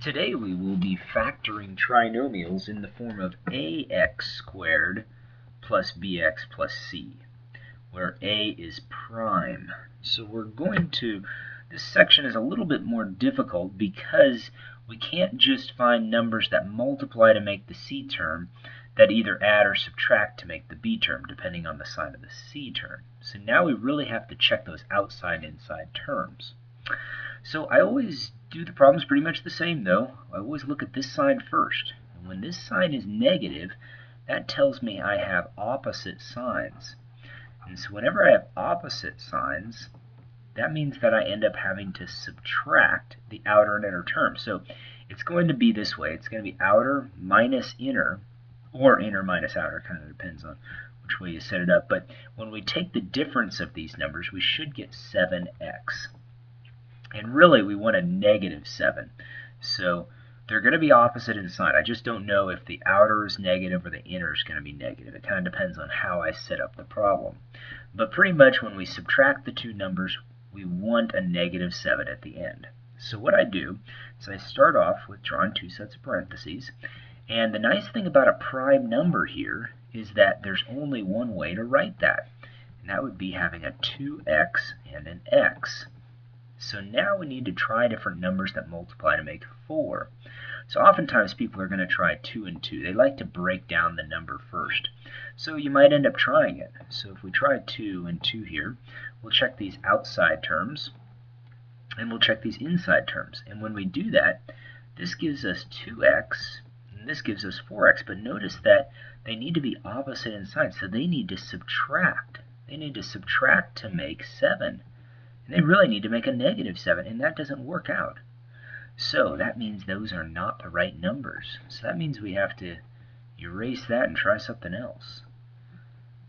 Today we will be factoring trinomials in the form of ax squared plus bx plus c, where a is prime. So this section is a little bit more difficult because we can't just find numbers that multiply to make the c term that either add or subtract to make the b term, depending on the sign of the c term. So now we really have to check those outside and inside terms. So I always do the problems pretty much the same though. I always look at this sign first. And when this sign is negative, that tells me I have opposite signs. And so whenever I have opposite signs, that means that I end up having to subtract the outer and inner terms. So it's going to be this way. It's going to be outer minus inner, or inner minus outer, kind of depends on which way you set it up. But when we take the difference of these numbers, we should get 7x. And really, we want a negative 7. So they're going to be opposite inside. I just don't know if the outer is negative or the inner is going to be negative. It kind of depends on how I set up the problem. But pretty much when we subtract the two numbers, we want a negative 7 at the end. So what I do is I start off with drawing two sets of parentheses. And the nice thing about a prime number here is that there's only one way to write that. And that would be having a 2x and an x. So now we need to try different numbers that multiply to make 4. So oftentimes people are going to try 2 and 2. They like to break down the number first. So you might end up trying it. So if we try 2 and 2 here, we'll check these outside terms, and we'll check these inside terms. And when we do that, this gives us 2x, and this gives us 4x. But notice that they need to be opposite inside, so they need to subtract. They need to subtract to make 7. And they really need to make a negative 7, and that doesn't work out. So that means those are not the right numbers. So that means we have to erase that and try something else.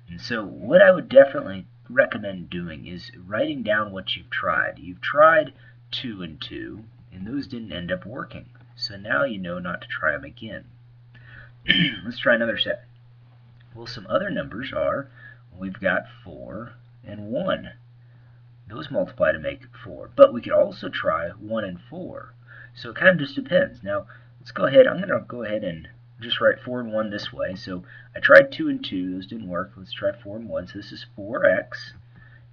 And so what I would definitely recommend doing is writing down what you've tried. You've tried 2 and 2, and those didn't end up working. So now you know not to try them again. Let's try another set. Well, some other numbers are, we've got 4 and 1. Those multiply to make 4. But we could also try 1 and 4. So it kind of just depends. Now, let's go ahead. I'm going to go ahead and just write 4 and 1 this way. So I tried 2 and 2. Those didn't work. Let's try 4 and 1. So this is 4x,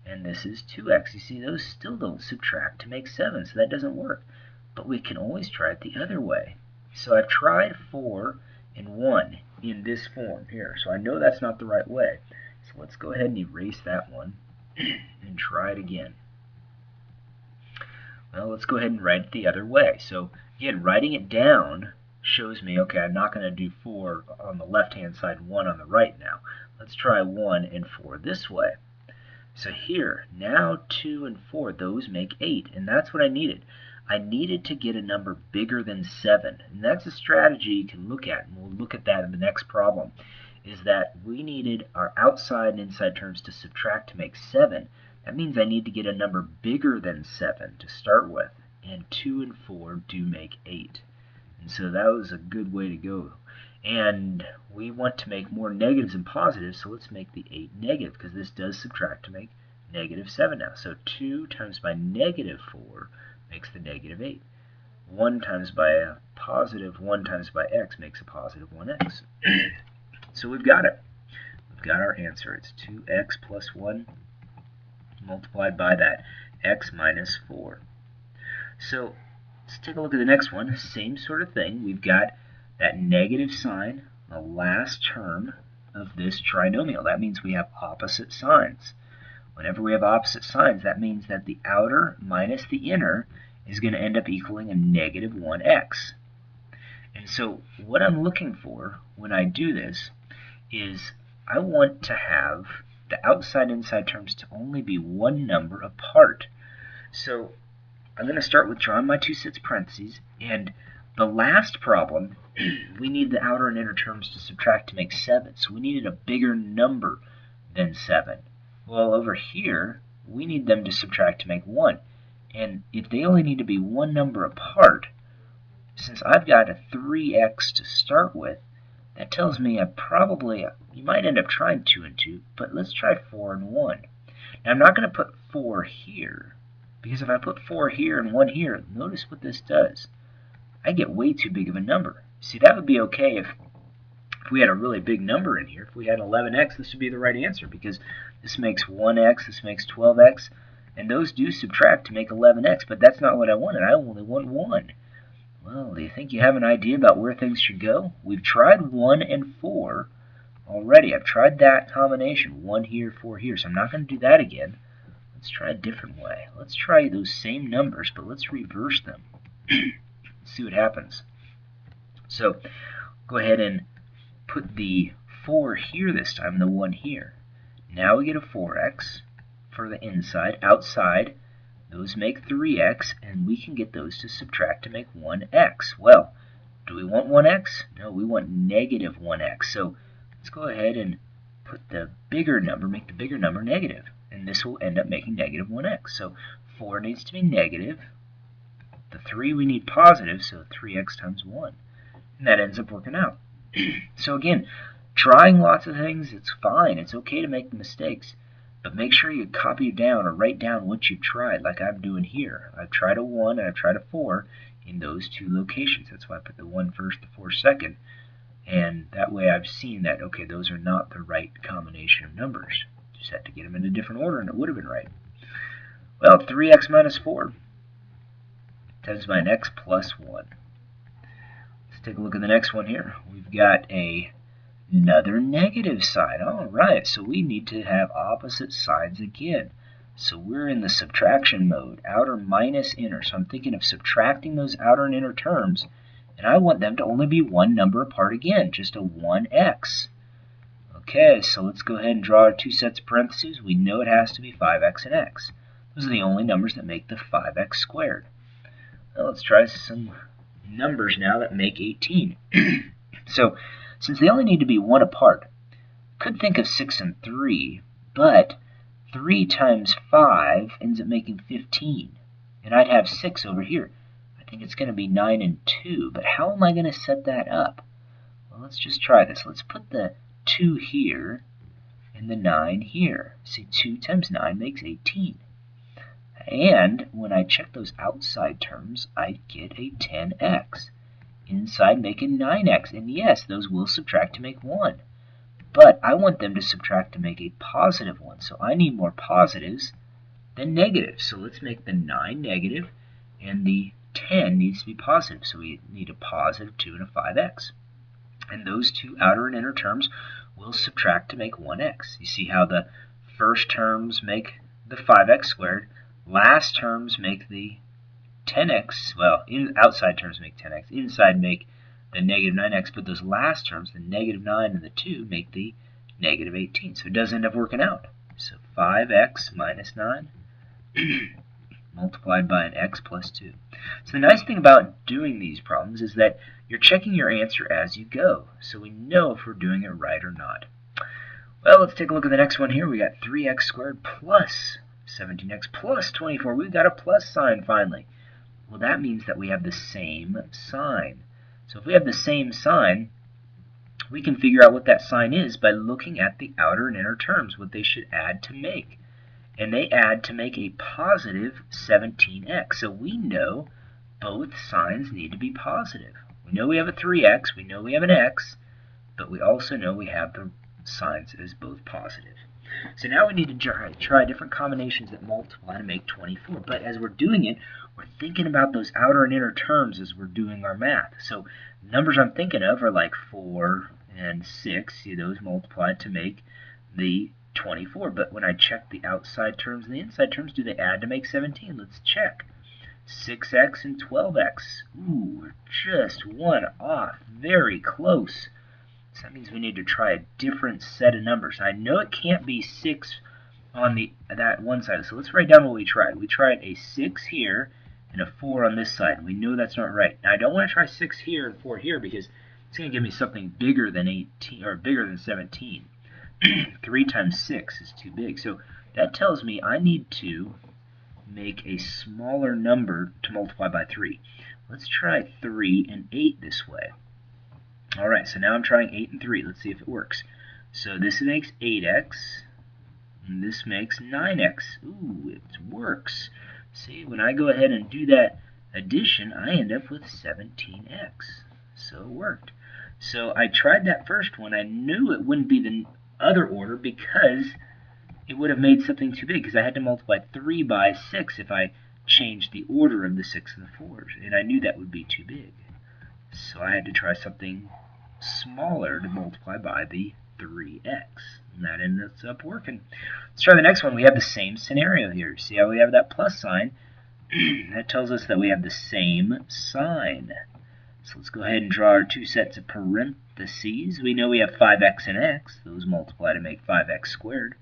and this is 2x. You see, those still don't subtract to make 7, so that doesn't work. But we can always try it the other way. So I've tried 4 and 1 in this form here. So I know that's not the right way. So let's go ahead and erase that one and try it again. Well, let's go ahead and write it the other way. So again, writing it down shows me, okay, I'm not going to do 4 on the left-hand side and 1 on the right now. Let's try 1 and 4 this way. So here, now 2 and 4, those make 8, and that's what I needed. I needed to get a number bigger than 7, and that's a strategy you can look at, and we'll look at that in the next problem, is that we needed our outside and inside terms to subtract to make 7. That means I need to get a number bigger than 7 to start with, and 2 and 4 do make 8. And so that was a good way to go. And we want to make more negatives than positives, so let's make the 8 negative, because this does subtract to make negative 7 now. So 2 times by negative 4 makes the negative 8. 1 times by a positive 1 times by x makes a positive 1x. So we've got it. We've got our answer. It's 2x plus 1 multiplied by that x minus 4. So let's take a look at the next one. Same sort of thing. We've got that negative sign, the last term of this trinomial. That means we have opposite signs. Whenever we have opposite signs, that means that the outer minus the inner is going to end up equaling a negative 1x. And so what I'm looking for when I do this is I want to have the outside and inside terms to only be one number apart. So I'm going to start with drawing my two sets of parentheses, and the last problem, we need the outer and inner terms to subtract to make 7. So we needed a bigger number than 7. Well, over here, we need them to subtract to make 1. And if they only need to be one number apart, since I've got a 3x to start with, that tells me you might end up trying 2 and 2, but let's try 4 and 1. Now I'm not going to put 4 here, because if I put 4 here and 1 here, notice what this does. I get way too big of a number. See, that would be okay if we had a really big number in here. If we had 11x, this would be the right answer, because this makes 1x, this makes 12x, and those do subtract to make 11x, but that's not what I wanted. I only want 1. Well, do you think you have an idea about where things should go? We've tried 1 and 4 already. I've tried that combination, 1 here, 4 here, so I'm not going to do that again. Let's try a different way. Let's try those same numbers, but let's reverse them. Let's see what happens. So go ahead and put the 4 here this time, the 1 here. Now we get a 4x for the inside. Outside, those make 3x, and we can get those to subtract to make 1x. Well, do we want 1x? No, we want negative 1x. So let's go ahead and put the bigger number, make the bigger number negative, and this will end up making negative 1x. So 4 needs to be negative. The 3 we need positive, so 3x times 1. And that ends up working out. So again, trying lots of things, it's fine. It's okay to make mistakes. But make sure you copy down or write down what you've tried, like I'm doing here. I've tried a 1 and I've tried a 4 in those two locations. That's why I put the 1 first, the 4 second. And that way I've seen that, okay, those are not the right combination of numbers. Just had to get them in a different order and it would have been right. Well, 3x minus 4 times by an x plus 1. Let's take a look at the next one here. We've got another negative sign. All right, so we need to have opposite signs again. So we're in the subtraction mode, outer minus inner. So I'm thinking of subtracting those outer and inner terms, and I want them to only be one number apart again, just a 1x. Okay, so let's go ahead and draw our two sets of parentheses. We know it has to be 5x and x. Those are the only numbers that make the 5x squared. Well, let's try some numbers now that make 18. So since they only need to be one apart, could think of 6 and 3, but 3 times 5 ends up making 15. And I'd have 6 over here. I think it's going to be 9 and 2, but how am I going to set that up? Well, let's just try this. Let's put the 2 here and the 9 here. See, 2 times 9 makes 18. And when I check those outside terms, I get a 10x. Inside make a 9x, and yes, those will subtract to make 1. But I want them to subtract to make a positive 1, so I need more positives than negatives. So let's make the 9 negative, and the 10 needs to be positive, so we need a positive 2 and a 5x. And those two outer and inner terms will subtract to make 1x. You see how the first terms make the 5x squared, last terms make the 10x, well, outside terms make 10x, inside make the negative 9x, but those last terms, the negative 9 and the 2, make the negative 18. So it does end up working out. So 5x minus 9 multiplied by an x plus 2. So the nice thing about doing these problems is that you're checking your answer as you go, so we know if we're doing it right or not. Well, let's take a look at the next one here. We got 3x squared plus 17x plus 24. We've got a plus sign finally. Well, that means that we have the same sign. So if we have the same sign, we can figure out what that sign is by looking at the outer and inner terms, what they should add to make. And they add to make a positive 17x. So we know both signs need to be positive. We know we have a 3x, we know we have an x, but we also know we have the signs as both positive. So now we need to try different combinations that multiply to make 24. But as we're doing it, we're thinking about those outer and inner terms as we're doing our math. So numbers I'm thinking of are like 4 and 6. See, those multiply to make the 24. But when I check the outside terms and the inside terms, do they add to make 17? Let's check. 6x and 12x. Ooh, we're just one off. Very close. So that means we need to try a different set of numbers. I know it can't be 6 on that one side. So let's write down what we tried. We tried a 6 here and a 4 on this side. We know that's not right. Now I don't want to try 6 here and 4 here because it's going to give me something bigger than 18 or bigger than 17. 3 times 6 is too big. So that tells me I need to make a smaller number to multiply by 3. Let's try 3 and 8 this way. Alright, so now I'm trying 8 and 3. Let's see if it works. So this makes 8x, and this makes 9x. Ooh, it works. See, when I go ahead and do that addition, I end up with 17x. So it worked. So I tried that first one. I knew it wouldn't be the other order because it would have made something too big, because I had to multiply 3 by 6 if I changed the order of the 6 and the 4s, and I knew that would be too big. So I had to try something smaller to multiply by the 3x, and that ends up working. Let's try the next one. We have the same scenario here. See how we have that plus sign? That tells us that we have the same sign. So let's go ahead and draw our two sets of parentheses. We know we have 5x and x. Those multiply to make 5x squared.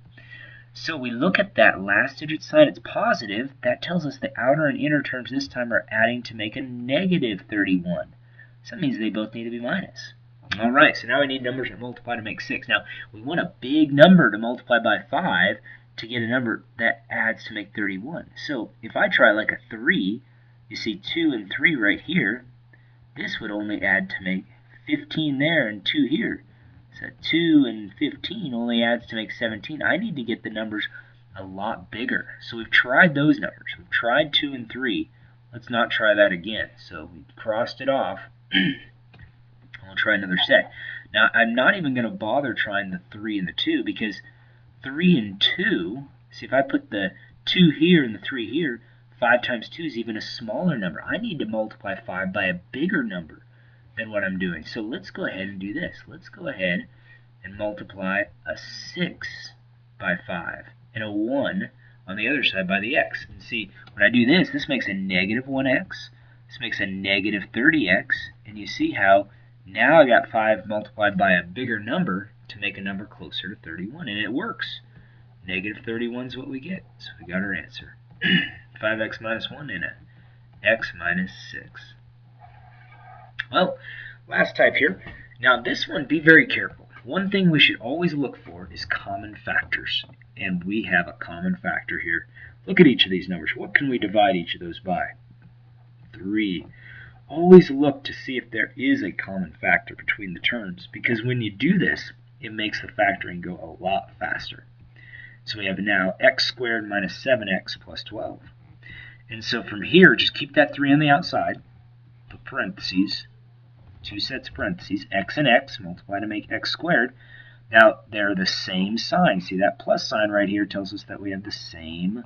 So we look at that last digit sign. It's positive. That tells us the outer and inner terms this time are adding to make a negative 31. So that means they both need to be minus. All right, so now we need numbers that multiply to make 6. Now, we want a big number to multiply by 5 to get a number that adds to make 31. So if I try like a 3, you see 2 and 3 right here, this would only add to make 15 there and 2 here. So 2 and 15 only adds to make 17. I need to get the numbers a lot bigger. So we've tried those numbers. We've tried 2 and 3. Let's not try that again. So we crossed it off. We'll try another set. Now, I'm not even going to bother trying the 3 and the 2, because 3 and 2, see, if I put the 2 here and the 3 here, 5 times 2 is even a smaller number. I need to multiply 5 by a bigger number than what I'm doing. So let's go ahead and do this. Let's go ahead and multiply a 6 by 5 and a 1 on the other side by the x. And see, when I do this, this makes a negative 1x. This makes a negative 30x. And you see how now I got 5 multiplied by a bigger number to make a number closer to 31. And it works. Negative 31 is what we get. So we got our answer. 5x minus 1 and a x minus 6. Well, last type here. Now this one, be very careful. One thing we should always look for is common factors. And we have a common factor here. Look at each of these numbers. What can we divide each of those by? 3. Always look to see if there is a common factor between the terms, because when you do this, it makes the factoring go a lot faster. So we have now x squared minus 7x plus 12. And so from here, just keep that 3 on the outside, put parentheses, two sets of parentheses, x and x, multiply to make x squared. Now, they're the same sign. See, that plus sign right here tells us that we have the same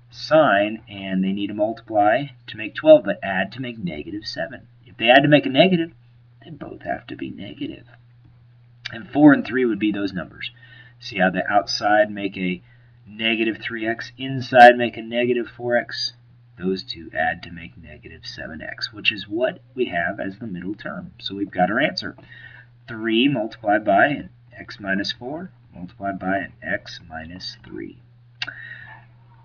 sign, and they need to multiply to make 12, but add to make negative 7. If they add to make a negative, they both have to be negative. And 4 and 3 would be those numbers. See how the outside make a negative 3x, inside make a negative 4x? Those two add to make negative 7x, which is what we have as the middle term. So we've got our answer. 3 multiplied by an x minus 4 multiplied by an x minus 3.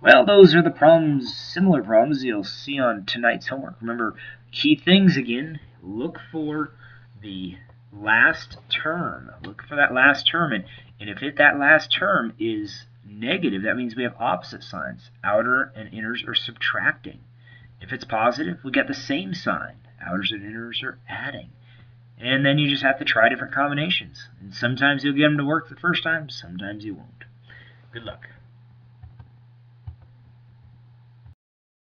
Well, those are the problems, similar problems you'll see on tonight's homework. Remember, key things again, look for the last term. Look for that last term, and if that last term is negative, that means we have opposite signs. Outer and inners are subtracting. If it's positive, we get the same sign. Outers and inners are adding. And then you just have to try different combinations. And sometimes you'll get them to work the first time, sometimes you won't. Good luck.